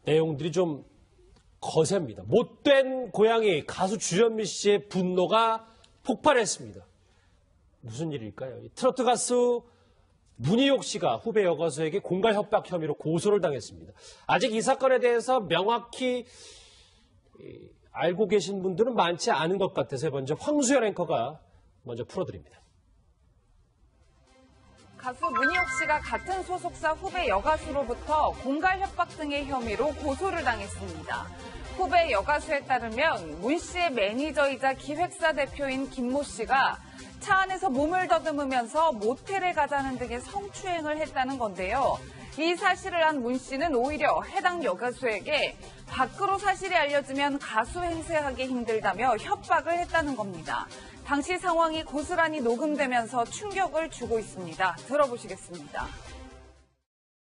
내용들이 좀 거셉니다. 못된 고양이 가수 주현미 씨의 분노가 폭발했습니다. 무슨 일일까요? 트로트 가수 문희옥 씨가 후배 여가수에게 공갈 협박 혐의로 고소를 당했습니다. 아직 이 사건에 대해서 명확히 알고 계신 분들은 많지 않은 것 같아서 먼저 황수연 앵커가 먼저 풀어드립니다. 가수 문희옥 씨가 같은 소속사 후배 여가수로부터 공갈 협박 등의 혐의로 고소를 당했습니다. 후배 여가수에 따르면 문 씨의 매니저이자 기획사 대표인 김모 씨가 차 안에서 몸을 더듬으면서 모텔에 가자는 등의 성추행을 했다는 건데요. 이 사실을 안 문 씨는 오히려 해당 여가수에게 밖으로 사실이 알려지면 가수 행세하기 힘들다며 협박을 했다는 겁니다. 당시 상황이 고스란히 녹음되면서 충격을 주고 있습니다. 들어보시겠습니다.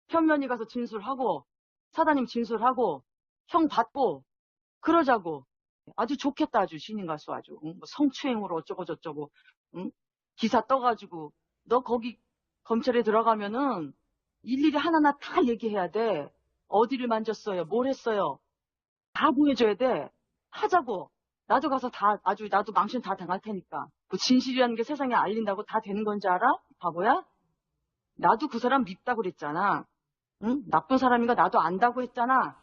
현면이 가서 진술하고 사장님 진술하고 형 받고 그러자고. 아주 좋겠다. 아주 신인 가수 아주. 응? 뭐 성추행으로 어쩌고 저쩌고. 응? 기사 떠가지고 너 거기 검찰에 들어가면은 일일이 하나하나 다 얘기해야 돼. 어디를 만졌어요. 뭘 했어요. 다 보여줘야 돼. 하자고. 나도 가서 다 아주 나도 망신 다 당할 테니까. 그 진실이라는 게 세상에 알린다고 다 되는 건지 알아? 바보야? 나도 그 사람 밉다고 그랬잖아. 응? 나쁜 사람인가 나도 안다고 했잖아.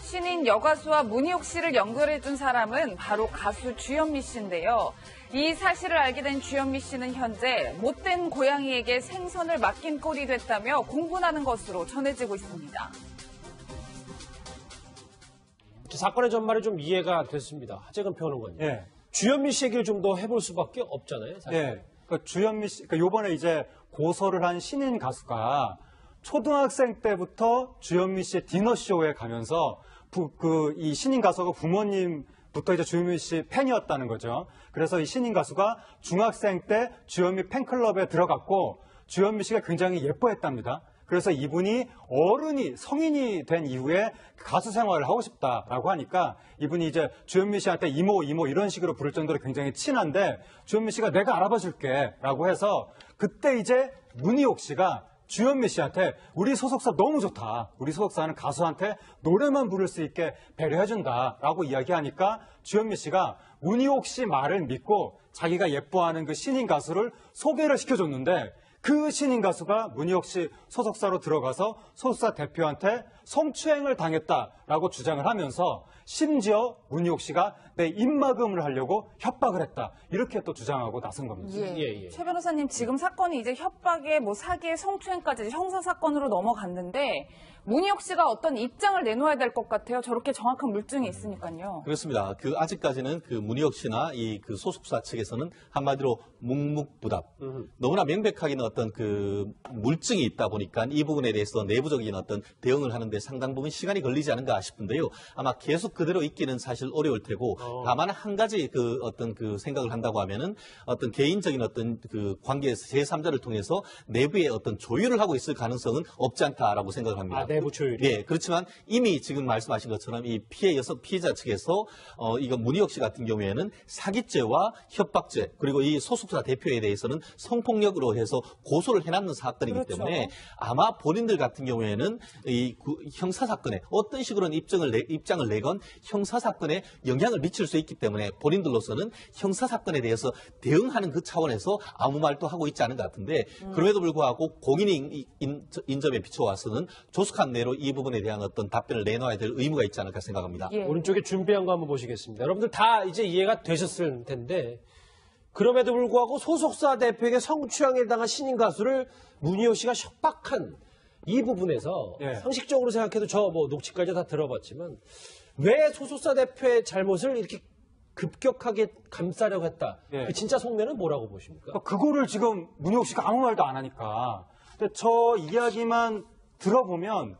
신인 여가수와 문희옥 씨를 연결해준 사람은 바로 가수 주현미 씨인데요. 이 사실을 알게 된 주현미 씨는 현재 못된 고양이에게 생선을 맡긴 꼴이 됐다며 공분하는 것으로 전해지고 있습니다. 사건의 전말이 좀 이해가 됐습니다. 하재근 평론가님. 예. 주현미 씨 얘기를 좀 더 해볼 수밖에 없잖아요. 사실. 예. 그러니까 주현미 씨, 그러니까 요번에 이제 고소를 한 신인 가수가 초등학생 때부터 주현미 씨의 디너쇼에 가면서 이 신인 가수가 부모님부터 이제 주현미 씨 팬이었다는 거죠. 그래서 이 신인 가수가 중학생 때 주현미 팬클럽에 들어갔고 주현미 씨가 굉장히 예뻐했답니다. 그래서 이분이 성인이 된 이후에 가수 생활을 하고 싶다라고 하니까 이분이 이제 주현미 씨한테 이모 이런 식으로 부를 정도로 굉장히 친한데 주현미 씨가 내가 알아봐 줄게 라고 해서 그때 이제 문희옥 씨가 주현미 씨한테 우리 소속사 너무 좋다. 우리 소속사는 가수한테 노래만 부를 수 있게 배려해준다라고 이야기하니까 주현미 씨가 문희옥 씨 말을 믿고 자기가 예뻐하는 그 신인 가수를 소개를 시켜줬는데 그 신인 가수가 문희옥 씨 소속사로 들어가서 소속사 대표한테 성추행을 당했다라고 주장을 하면서 심지어 문희옥 씨가 내 입막음을 하려고 협박을 했다. 이렇게 또 주장하고 나선 겁니다. 예. 최 변호사님, 지금 사건이 이제 협박에 사기에 성추행까지 형사사건으로 넘어갔는데 문희옥 씨가 어떤 입장을 내놓아야 될 것 같아요. 저렇게 정확한 물증이 있으니까요. 그렇습니다. 아직까지는 문희옥 씨나 그 소속사 측에서는 한마디로 묵묵부답. 너무나 명백하게는 어떤 물증이 있다 보니까 이 부분에 대해서 내부적인 어떤 대응을 하는데 상당 부분 시간이 걸리지 않은가 싶은데요. 아마 계속 그대로 있기는 사실 어려울 테고 다만 한 가지 생각을 한다고 하면은 어떤 개인적인 어떤 관계에서 제3자를 통해서 내부의 어떤 조율을 하고 있을 가능성은 없지 않다라고 생각을 합니다. 내부 조율. 예, 그렇지만 이미 지금 말씀하신 것처럼 이 피해자 측에서 이거 문희옥 씨 같은 경우에는 사기죄와 협박죄 그리고 이 소속사 대표에 대해서는 성폭력으로 해서 고소를 해놨는 사건이기 그렇죠. 때문에 아마 본인들 같은 경우에는 이 형사 사건에 어떤 식으로는 입장을 내건 형사 사건에 영향을 미칠 수 있기 때문에 본인들로서는 형사 사건에 대해서 대응하는 그 차원에서 아무 말도 하고 있지 않은 것 같은데 그럼에도 불구하고 공인의 인접에 비춰와서는 조숙한 내로 이 부분에 대한 어떤 답변을 내놔야 될 의무가 있지 않을까 생각합니다. 예. 오른쪽에 준비한 거 한번 보시겠습니다. 여러분들 다 이제 이해가 되셨을 텐데 그럼에도 불구하고 소속사 대표에게 성추행에 당한 신인 가수를 문희옥 씨가 협박한 이 부분에서 상식적으로 생각해도 저 녹취까지 다 들어봤지만 왜 소속사 대표의 잘못을 이렇게 급격하게 감싸려고 했다. 그 진짜 속내는 뭐라고 보십니까? 그거를 지금 문희옥 씨가 아무 말도 안 하니까. 근데 저 이야기만 들어보면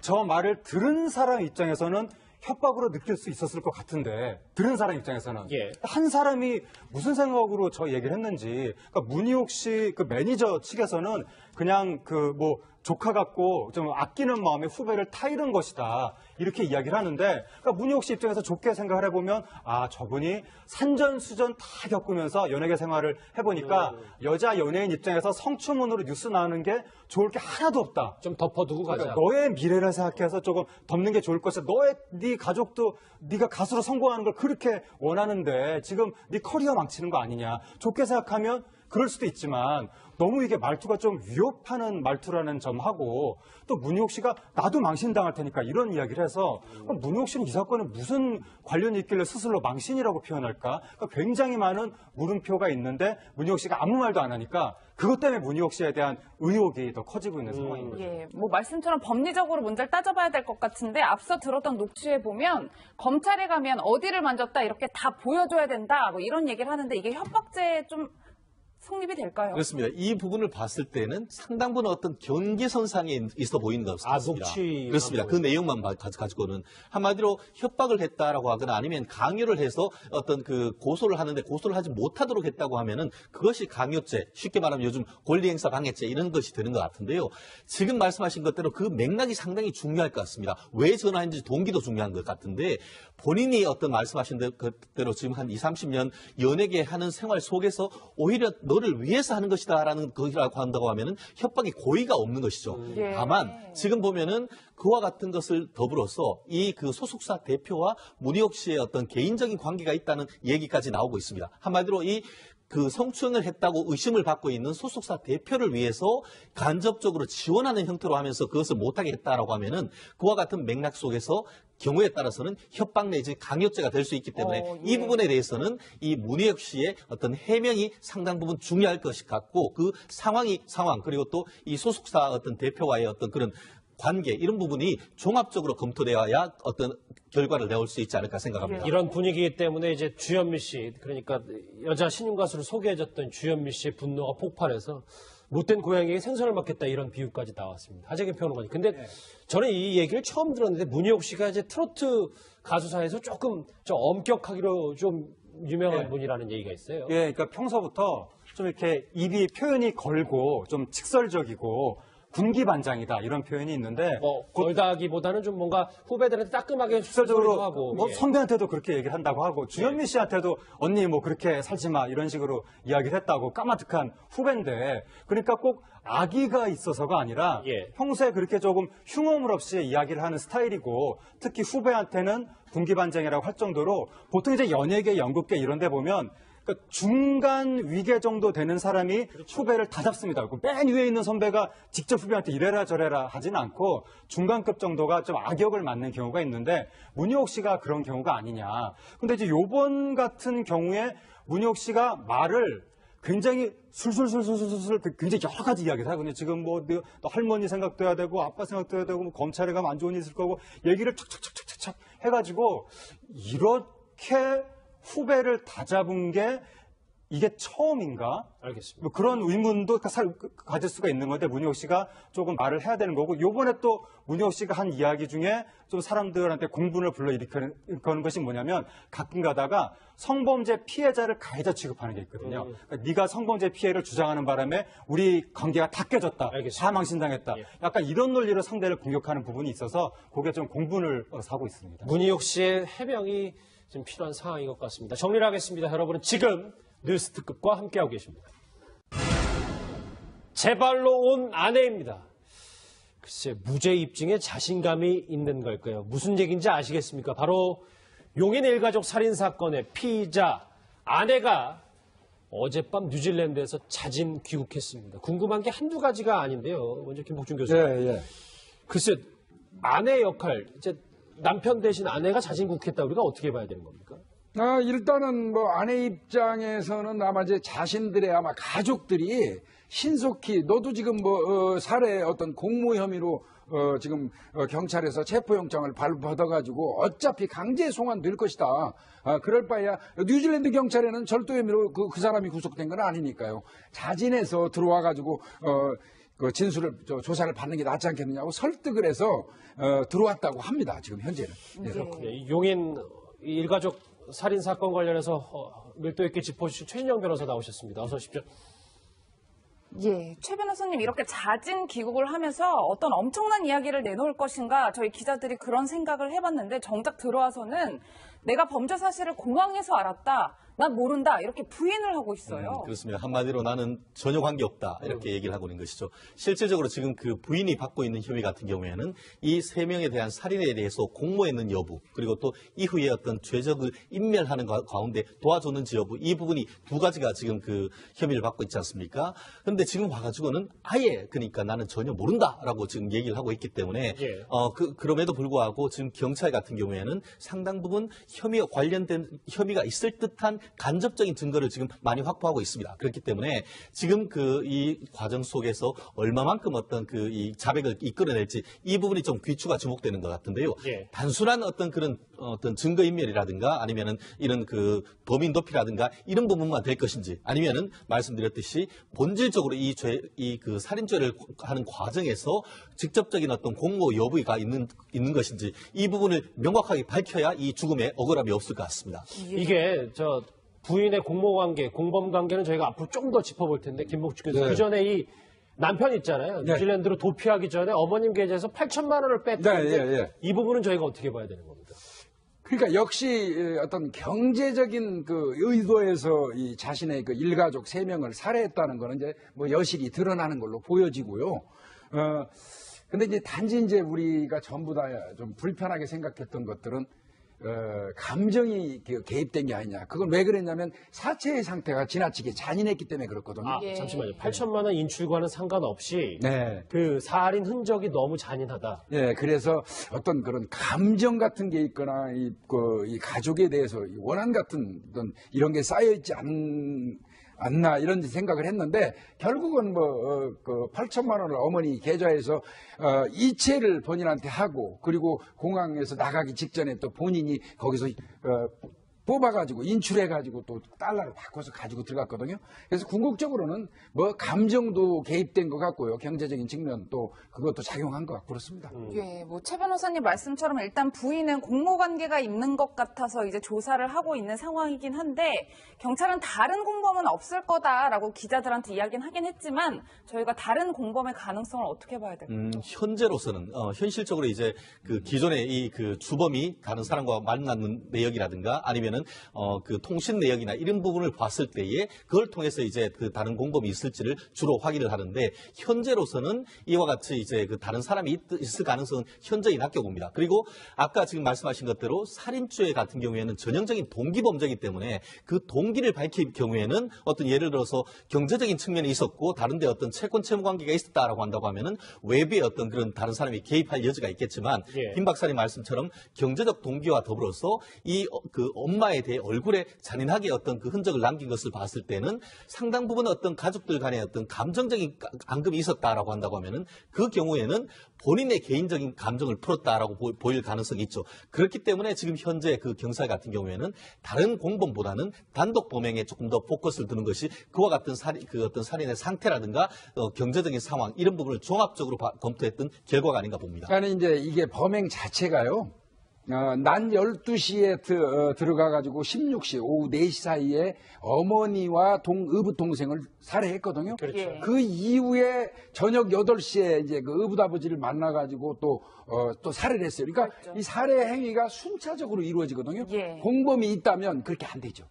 저 말을 들은 사람 입장에서는 협박으로 느낄 수 있었을 것 같은데 들은 사람 입장에서는 예. 한 사람이 무슨 생각으로 저 얘기를 했는지, 그러니까 문희옥 씨 그 매니저 측에서는 그냥 그 뭐 조카 같고 좀 아끼는 마음에 후배를 타이른 것이다 이렇게 이야기를 하는데, 그러니까 문희옥 씨 입장에서 좋게 생각을 해보면 아, 저분이 산전수전 다 겪으면서 연예계 생활을 해보니까 여자 연예인 입장에서 성추문으로 뉴스 나오는 게 좋을 게 하나도 없다. 좀 덮어두고 가자. 그러니까 너의 미래를 생각해서 조금 덮는 게 좋을 것이다. 네 가족도 네가 가수로 성공하는 걸 그렇게 원하는데 지금 네 커리어 망치는 거 아니냐. 좋게 생각하면 그럴 수도 있지만 너무 이게 말투가 좀 위협하는 말투라는 점하고, 또 문희옥 씨가 나도 망신당할 테니까 이런 이야기를 해서 그럼 문희옥 씨는 이 사건에 무슨 관련이 있길래 스스로 망신이라고 표현할까? 그러니까 굉장히 많은 물음표가 있는데 문희옥 씨가 아무 말도 안 하니까 그것 때문에 문희옥 씨에 대한 의혹이 더 커지고 있는 상황인 거죠. 예, 뭐 말씀처럼 법리적으로 문제를 따져봐야 될 것 같은데 앞서 들었던 녹취에 보면 검찰에 가면 어디를 만졌다 이렇게 다 보여줘야 된다 뭐 이런 얘기를 하는데 이게 협박죄에 좀 성립이 될까요? 그렇습니다. 이 부분을 봤을 때는 상당 부분 어떤 경계선상에 있어 보이는 것 같습니다. 녹취만 그렇습니다. 그 내용만 가지고는 한마디로 협박을 했다라고 하거나 아니면 강요를 해서 어떤 그 고소를 하는데 고소를 하지 못하도록 했다고 하면은 그것이 강요죄, 쉽게 말하면 요즘 권리행사 방해죄 이런 것이 되는 것 같은데요. 지금 말씀하신 것대로 그 맥락이 상당히 중요할 것 같습니다. 왜 전화했는지 동기도 중요한 것 같은데, 본인이 어떤 말씀하신 대로 지금 한 20, 30년 연예계 하는 생활 속에서 오히려 너를 위해서 하는 것이다라는 것이라고 한다고 하면은 협박이 고의가 없는 것이죠. 예. 다만 지금 보면은 그와 같은 것을 더불어서 이 그 소속사 대표와 문희옥 씨의 어떤 개인적인 관계가 있다는 얘기까지 나오고 있습니다. 한마디로 이 그 성추행을 했다고 의심을 받고 있는 소속사 대표를 위해서 간접적으로 지원하는 형태로 하면서 그것을 못하게 했다라고 하면은 그와 같은 맥락 속에서 경우에 따라서는 협박 내지 강요죄가 될 수 있기 때문에 예. 이 부분에 대해서는 이 문희옥 씨의 어떤 해명이 상당 부분 중요할 것이 같고, 그 상황 그리고 또 이 소속사 어떤 대표와의 어떤 그런 관계 이런 부분이 종합적으로 검토되어야 어떤 결과를 내올 수 있지 않을까 생각합니다. 이런 분위기 때문에 이제 주현미 씨, 그러니까 여자 신인 가수를 소개해줬던 주현미 씨의 분노가 폭발해서 못된 고양이에게 생선을 맡겼다 이런 비유까지 나왔습니다. 하재근 평론가님. 근데 저는 이 얘기를 처음 들었는데 문희옥 씨가 이제 트로트 가수사에서 조금 좀 엄격하기로 좀 유명한 분이라는 얘기가 있어요. 예, 그러니까 평소부터 좀 이렇게 입이 표현이 걸고 좀 직설적이고 군기반장이다 이런 표현이 있는데, 걸다기보다는 좀 뭔가 후배들한테 따끔하게 직설적으로 소리도 하고 뭐 예. 선배한테도 그렇게 얘기를 한다고 하고 주현미 씨한테도 언니 뭐 그렇게 살지 마 이런 식으로 이야기를 했다고, 까마득한 후배인데, 그러니까 꼭 악의가 있어서가 아니라 예. 평소에 그렇게 조금 흉어물 없이 이야기를 하는 스타일이고, 특히 후배한테는 군기반장이라고 할 정도로 보통 이제 연예계, 연극계 이런 데 보면 그러니까 중간 위계 정도 되는 사람이 후배를 다 잡습니다. 맨 위에 있는 선배가 직접 후배한테 이래라 저래라 하진 않고 중간급 정도가 좀 악역을 맡는 경우가 있는데, 문희옥 씨가 그런 경우가 아니냐. 근데 이제 요번 같은 경우에 문희옥 씨가 말을 굉장히 술술술술술술 굉장히 여러 가지 이야기를 하거든요. 지금 뭐 너 할머니 생각도 해야 되고 아빠 생각도 해야 되고 뭐 검찰에 가면 안 좋은 일 있을 거고 얘기를 척척척척척 해가지고 이렇게 후배를 다 잡은 게 이게 처음인가? 알겠습니다. 뭐 그런 의문도 가질 수가 있는 건데, 문희옥 씨가 조금 말을 해야 되는 거고, 요번에 또 문희옥 씨가 한 이야기 중에 좀 사람들한테 공분을 불러일으키는 것이 뭐냐면, 가끔 가다가 성범죄 피해자를 가해자 취급하는 게 있거든요. 그러니까 네가 성범죄 피해를 주장하는 바람에 우리 관계가 다 깨졌다. 알겠습니다. 다 망신당했다. 예. 약간 이런 논리로 상대를 공격하는 부분이 있어서 그게 좀 공분을 사고 있습니다. 문희옥 씨의 해명이 좀 필요한 상황인 것 같습니다. 정리를 하겠습니다. 여러분은 지금 뉴스 특급과 함께하고 계십니다. 재발로 온 아내입니다. 글쎄, 무죄 입증에 자신감이 있는 걸까요? 무슨 얘기인지 아시겠습니까? 바로 용인 일가족 살인사건의 피의자 아내가 어젯밤 뉴질랜드에서 자진 귀국했습니다. 궁금한 게 한두 가지가 아닌데요. 먼저 김복준 교수님. 글쎄, 아내 역할, 이제 남편 대신 아내가 자진 귀국했다, 우리가 어떻게 봐야 되는 겁니까? 일단은 뭐 아내 입장에서는 아마 이제 자신들의 아마 가족들이 신속히 너도 지금 뭐 살해 어떤 공모 혐의로 지금 경찰에서 체포영장을 받아가지고 어차피 강제 송환될 것이다. 그럴 바에야 뉴질랜드 경찰에는 절도 혐의로 그 사람이 구속된 건 아니니까요. 자진해서 들어와가지고 그 진술을 조사를 받는 게 낫지 않겠느냐고 설득을 해서 들어왔다고 합니다. 지금 현재는. 그렇군요. 용인 일가족 살인 사건 관련해서 밀도 있게 짚어주신 최진영 변호사 나오셨습니다. 어서 오십시오. 예, 최 변호사님 이렇게 자진 귀국을 하면서 어떤 엄청난 이야기를 내놓을 것인가 저희 기자들이 그런 생각을 해봤는데 정작 들어와서는 내가 범죄 사실을 공항에서 알았다. 난 모른다. 이렇게 부인을 하고 있어요. 그렇습니다. 한마디로 나는 전혀 관계없다. 이렇게 얘기를 하고 있는 것이죠. 실질적으로 지금 그 부인이 받고 있는 혐의 같은 경우에는 이 3명에 대한 살인에 대해서 공모했는 여부, 그리고 또 이후에 어떤 죄적을 인멸하는 가운데 도와줬는지 여부, 이 부분이 2가지가 지금 그 혐의를 받고 있지 않습니까? 그런데 지금 와가지고는 아예 그러니까 나는 전혀 모른다라고 지금 얘기를 하고 있기 때문에 예. 그럼에도 불구하고 지금 경찰 같은 경우에는 상당 부분 혐의와 관련된 혐의가 있을 듯한 간접적인 증거를 지금 많이 확보하고 있습니다. 그렇기 때문에 지금 이 과정 속에서 얼마만큼 어떤 이 자백을 이끌어낼지 이 부분이 좀 귀추가 주목되는 것 같은데요. 예. 단순한 어떤 그런 어떤 증거인멸이라든가 아니면은 이런 그 범인 도피라든가 이런 부분만 될 것인지 아니면은 말씀드렸듯이 본질적으로 그 살인죄를 하는 과정에서 직접적인 어떤 공모 여부가 있는 것인지 이 부분을 명확하게 밝혀야 이 죽음에 억울함이 없을 것 같습니다. 이게 부인의 공모관계, 공범관계는 저희가 앞으로 좀 더 짚어볼 텐데 김복주 교수 네. 그 전에 이 남편 있잖아요. 네. 뉴질랜드로 도피하기 전에 어머님 계좌에서 8천만 원을 뺐는데 네, 예. 이 부분은 저희가 어떻게 봐야 되는 겁니까? 그러니까 역시 어떤 경제적인 그 의도에서 이 자신의 그 일가족 3명을 살해했다는 거는 이제 뭐 여실히 드러나는 걸로 보여지고요. 근데 이제 단지 이제 우리가 전부 다 좀 불편하게 생각했던 것들은 감정이 개입된 게 아니냐. 그건 왜 그랬냐면 사체의 상태가 지나치게 잔인했기 때문에 그렇거든요. 예. 잠시만요. 8천만 원 인출과는 상관없이 네. 그 살인 흔적이 너무 잔인하다. 예, 그래서 어떤 그런 감정 같은 게 있거나 이 가족에 대해서 원한 같은 어떤 이런 게 쌓여있지 않나 이런 생각을 했는데 결국은 그 8천만 원을 어머니 계좌에서 이체를 본인한테 하고 그리고 공항에서 나가기 직전에 또 본인이 거기서 뽑아가지고 인출해가지고 또 달러를 바꿔서 가지고 들어갔거든요. 그래서 궁극적으로는 뭐 감정도 개입된 것 같고요. 경제적인 측면 또 그것도 작용한 것 같고 그렇습니다. 예, 뭐 최 변호사님 말씀처럼 일단 부인은 공모관계가 있는 것 같아서 이제 조사를 하고 있는 상황이긴 한데 경찰은 다른 공범은 없을 거다라고 기자들한테 이야기는 하긴 했지만 저희가 다른 공범의 가능성을 어떻게 봐야 될까요? 현재로서는 현실적으로 이제 그 기존의 이 그 주범이 다른 사람과 만나는 내역이라든가 아니면은 그 통신 내역이나 이런 부분을 봤을 때에 그걸 통해서 이제 그 다른 공범이 있을지를 주로 확인을 하는데 현재로서는 이와 같이 이제 그 다른 사람이 있을 가능성은 현저히 낮게 봅니다. 그리고 아까 지금 말씀하신 것대로 살인죄 같은 경우에는 전형적인 동기 범죄이기 때문에 그 동기를 밝힐 경우에는 어떤 예를 들어서 경제적인 측면이 있었고 다른데 어떤 채권 채무 관계가 있었다라고 한다고 하면은 외부의 어떤 그런 다른 사람이 개입할 여지가 있겠지만 예. 김 박사님 말씀처럼 경제적 동기와 더불어서 이 그 엄마에 대해 얼굴에 잔인하게 어떤 그 흔적을 남긴 것을 봤을 때는 상당 부분 어떤 가족들 간의 어떤 감정적인 앙금이 있었다라고 한다고 하면은 그 경우에는 본인의 개인적인 감정을 풀었다라고 보일 가능성이 있죠. 그렇기 때문에 지금 현재 그 경찰 같은 경우에는 다른 공범보다는 단독 범행에 조금 더 포커스를 두는 것이 그와 같은 어떤 살인의 상태라든가 경제적인 상황 이런 부분을 종합적으로 검토했던 결과가 아닌가 봅니다. 그러니까 이제 이게 범행 자체가요. 난 12시에 들어가가지고 16시 오후 4시 사이에 어머니와 의붓 동생을 살해했거든요. 그렇죠. 예. 그 이후에 저녁 8시에 이제 그 의붓 아버지를 만나가지고 또 살해를 했어요. 그러니까 그렇죠. 이 살해 행위가 순차적으로 이루어지거든요. 예. 공범이 있다면 그렇게 안 되죠.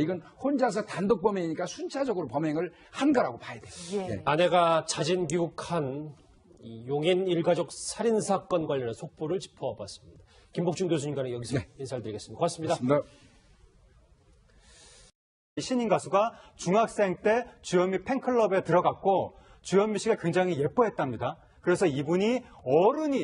이건 혼자서 단독 범행이니까 순차적으로 범행을 한 거라고 봐야 돼요. 예. 예. 아내가 자진 귀국한 이 용인 일가족 살인 사건 관련한 속보를 짚어봤습니다. 김복준 교수님과는 여기서 인사를 드리겠습니다. 고맙습니다. 고맙습니다. 신인 가수가 중학생 때 주현미 팬클럽에 들어갔고 주현미 씨가 굉장히 예뻐했답니다. 그래서 이분이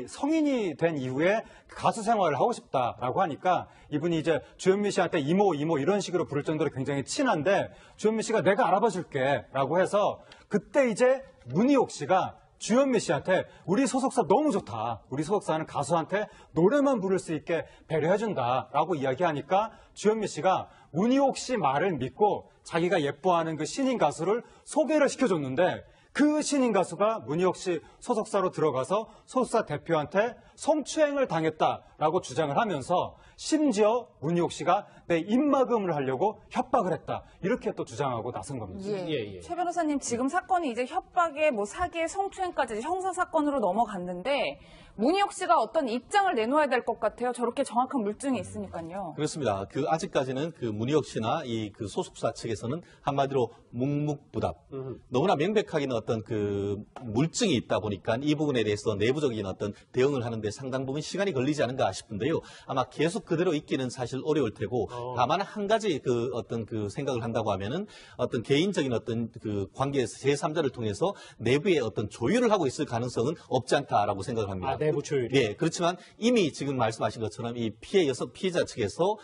성인이 된 이후에 가수 생활을 하고 싶다라고 하니까 이분이 이제 주현미 씨한테 이모 이런 식으로 부를 정도로 굉장히 친한데 주현미 씨가 내가 알아봐 줄게 라고 해서 그때 이제 문희옥 씨가 주현미 씨한테 우리 소속사 너무 좋다. 우리 소속사는 가수한테 노래만 부를 수 있게 배려해준다 라고 이야기하니까 주현미 씨가 문희옥 씨 말을 믿고 자기가 예뻐하는 그 신인 가수를 소개를 시켜줬는데 그 신인 가수가 문희옥 씨 소속사로 들어가서 소속사 대표한테 성추행을 당했다라고 주장을 하면서 심지어 문희옥 씨가 내 입막음을 하려고 협박을 했다. 이렇게 또 주장하고 나선 겁니다. 예. 최 변호사님, 지금 사건이 이제 협박에 뭐 사기에 성추행까지 형사 사건으로 넘어갔는데 문희옥 씨가 어떤 입장을 내놓아야 될 것 같아요. 저렇게 정확한 물증이 있으니까요. 그렇습니다. 아직까지는 문희옥 씨나 그 소속사 측에서는 한마디로 묵묵부답. 너무나 명백하게는 어떤 물증이 있다 보니까 이 부분에 대해서 내부적인 어떤 대응을 하는데 상당 부분 시간이 걸리지 않은가 싶은데요. 아마 계속 그대로 있기는 사실 어려울 테고, 다만 한 가지 어떤 생각을 한다고 하면은 어떤 개인적인 어떤 관계에서 제3자를 통해서 내부의 어떤 조율을 하고 있을 가능성은 없지 않다라고 생각을 합니다. 내부 조율이. 예, 그렇지만 이미 지금 말씀하신 것처럼 이 피해자 측에서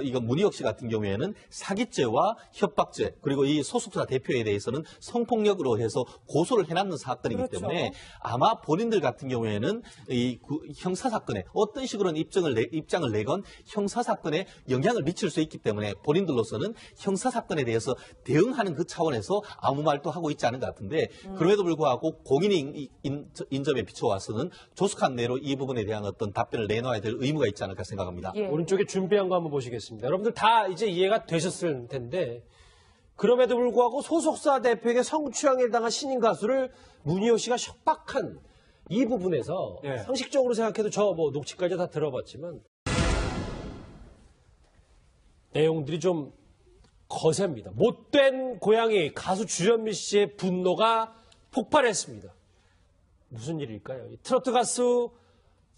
이거 문희옥 씨 같은 경우에는 사기죄와 협박죄, 그리고 이 소속사 대표에 대해서는 성폭력으로 해서 고소를 해놨는 사건이기 그렇죠. 때문에 아마 본인들 같은 경우에는 이 형사 사건에 어떤 식으로는 입장을 내건 형사 사건에 영향을 미칠 수 있기 때문에 본인들로서는 형사 사건에 대해서 대응하는 그 차원에서 아무 말도 하고 있지 않은 것 같은데, 그럼에도 불구하고 공인의 인접에 비춰와서는 조속한 내로 이 부분에 대한 어떤 답변을 내놔야 될 의무가 있지 않을까 생각합니다. 예. 오른쪽에 준비한 거 한번 보시겠습니다. 여러분들 다 이제 이해가 되셨을 텐데, 그럼에도 불구하고 소속사 대표에게 성추행에 당한 신인 가수를 문희옥 씨가 협박한 이 부분에서 예. 상식적으로 생각해도 저 녹취까지 다 들어봤지만 내용들이 좀 거셉니다. 못된 고양이 가수 주현미 씨의 분노가 폭발했습니다. 무슨 일일까요? 트로트 가수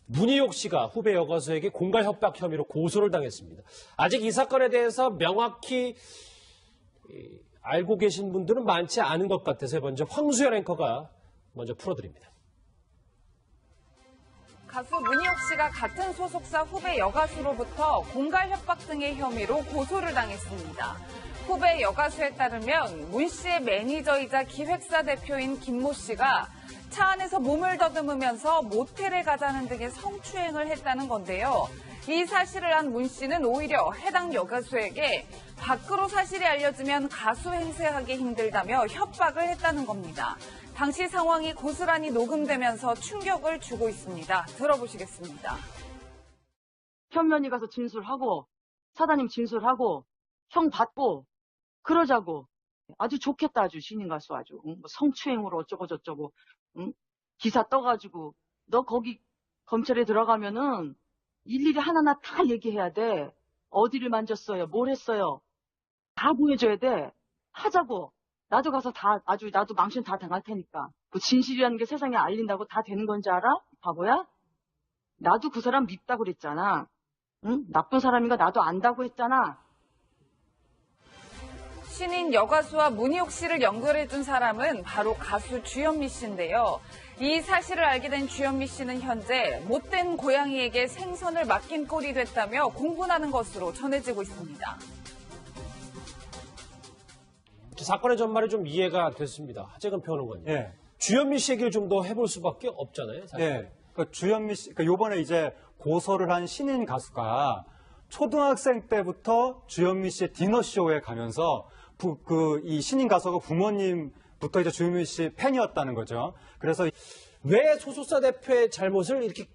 문희옥 씨가 후배 여가수에게 공갈 협박 혐의로 고소를 당했습니다. 아직 이 사건에 대해서 명확히 알고 계신 분들은 많지 않은 것 같아서 먼저 황수연 앵커가 먼저 풀어드립니다. 가수 문희옥 씨가 같은 소속사 후배 여가수로부터 공갈 협박 등의 혐의로 고소를 당했습니다. 후배 여가수에 따르면 문 씨의 매니저이자 기획사 대표인 김모 씨가 차 안에서 몸을 더듬으면서 모텔에 가자는 등의 성추행을 했다는 건데요. 이 사실을 안 문 씨는 오히려 해당 여가수에게 밖으로 사실이 알려지면 가수 행세하기 힘들다며 협박을 했다는 겁니다. 당시 상황이 고스란히 녹음되면서 충격을 주고 있습니다. 들어보시겠습니다. 현면이 가서 진술하고 사장님 진술하고 형 받고 그러자고. 아주 좋겠다. 아주 신인 가수 아주. 뭐 성추행으로 어쩌고 저쩌고. 기사 떠가지고 너 거기 검찰에 들어가면은 일일이 하나하나 다 얘기해야 돼. 어디를 만졌어요. 뭘 했어요. 다 보여줘야 돼. 하자고. 나도 가서 나도 망신 다 당할 테니까. 그 진실이라는 게 세상에 알린다고 다 되는 건지 알아? 바보야? 나도 그 사람 밉다고 그랬잖아. 응? 나쁜 사람인가 나도 안다고 했잖아. 신인 여가수와 문희옥 씨를 연결해준 사람은 바로 가수 주현미 씨인데요. 이 사실을 알게 된 주현미 씨는 현재 못된 고양이에게 생선을 맡긴 꼴이 됐다며 공분하는 것으로 전해지고 있습니다. 사건의 전말이 좀 이해가 됐습니다. 하재근 평론가님. 예. 주현미 씨 얘기를 좀 더 해볼 수밖에 없잖아요. 사실. 예. 그러니까 주현미 씨, 요번에 이제 고소를 한 신인 가수가 초등학생 때부터 주현미 씨의 디너쇼에 가면서 이 신인 가수가 부모님부터 이제 주현미 씨 팬이었다는 거죠. 그래서 왜 소속사 대표의 잘못을 이렇게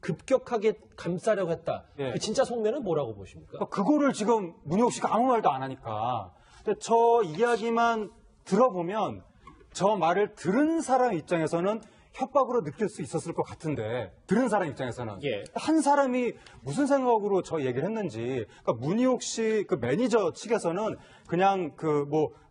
급격하게 감싸려고 했다. 예. 그 진짜 속내는 뭐라고 보십니까? 그거를 지금 문희옥 씨가 아무 말도 안 하니까. 근데 저 이야기만 들어보면 저 말을 들은 사람 입장에서는 협박으로 느낄 수 있었을 것 같은데, 들은 사람 입장에서는 예. 한 사람이 무슨 생각으로 저 얘기를 했는지. 그러니까 문희옥 씨 매니저 측에서는 그냥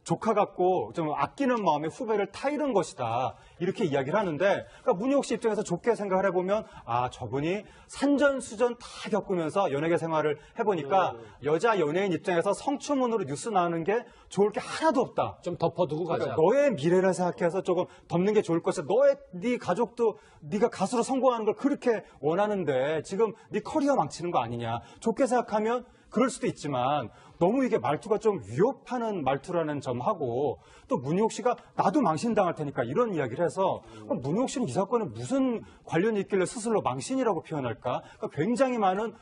조카 같고 좀 아끼는 마음에 후배를 타이른 것이다, 이렇게 이야기를 하는데, 그러니까 문희옥 씨 입장에서 좋게 생각을 해보면, 아, 저분이 산전수전 다 겪으면서 연예계 생활을 해보니까 여자 연예인 입장에서 성추문으로 뉴스 나오는 게 좋을 게 하나도 없다. 좀 덮어두고 가자. 그러니까 너의 미래를 생각해서 조금 덮는 게 좋을 것이다. 네 가족도 네가 가수로 성공하는 걸 그렇게 원하는데 지금 네 커리어 망치는 거 아니냐. 좋게 생각하면 그럴 수도 있지만 너무 이게 말투가 좀 위협하는 말투라는 점하고, 또 문희옥 씨가 나도 망신당할 테니까 이런 이야기를 해서, 그럼 문희옥 씨는 이 사건에 무슨 관련이 있길래 스스로 망신이라고 표현할까? 그러니까 굉장히 많은